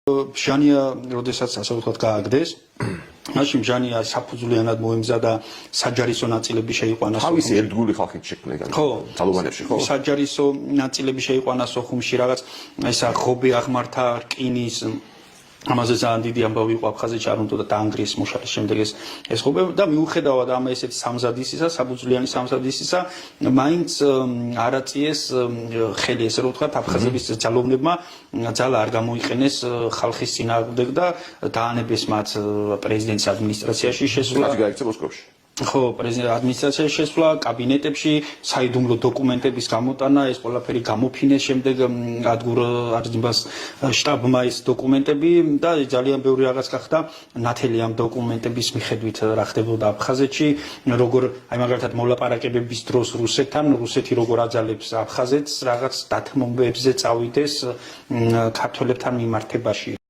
ჟანია, როდესაც ასე ვთქვათ, გააგდეს, მაშინ ჟანია საფუძვლიანად მოემზადა საჯარისო ნაწილები შეიყვანა სოხუმში. თავისი ერთგული ხალხით შექმნა ეგ თალუბანებში, ხო? საჯარისო ნაწილები შეიყვანა სოხუმში, რაღაც ისა ხობი აღმართა რკინის ამაზე ძალიან დიდი ამბავი იყო აფხაზეთში, არ უნდა დაანგრიეს მოშალის შემდეგ ეს ხობები და მიუხედავად ამ ესეთი სამზადისისა, საფუძვლიანი სამზადისისა, მაინც არ აწიეს ხელი, ესე რომ ვთქვათ, აფხაზების ძალოვნებმა ძალა არ გამოიყენეს ხალხის წინააღმდეგ და დაანებეს მათ პრეზიდენტის ადმინისტრაციაში შესვლა. გაიქცა მოსკოვში. ხო, პრეზიდენტის ადმინისტრაციაში შესვლა, კაბინეტებში, საიდუმლო დოკუმენტების გამოტანა, ეს ყველაფერი გამოფინეს შემდეგ ადგურ არწმუნოს შტაბმა ეს დოკუმენტები და ძალიან ბევრი რაღაც გახდა ნათელი ამ დოკუმენტების მიხედვით რა ხდებოდა აფხაზეთში, როგორ აი მაგალითად მოლაპარაკებების დროს რუსეთთან, რუსეთი როგორ აძალებს აფხაზეთს რაღაც დათმობებზე წავიდეს ქართველებთან მიმართებაში.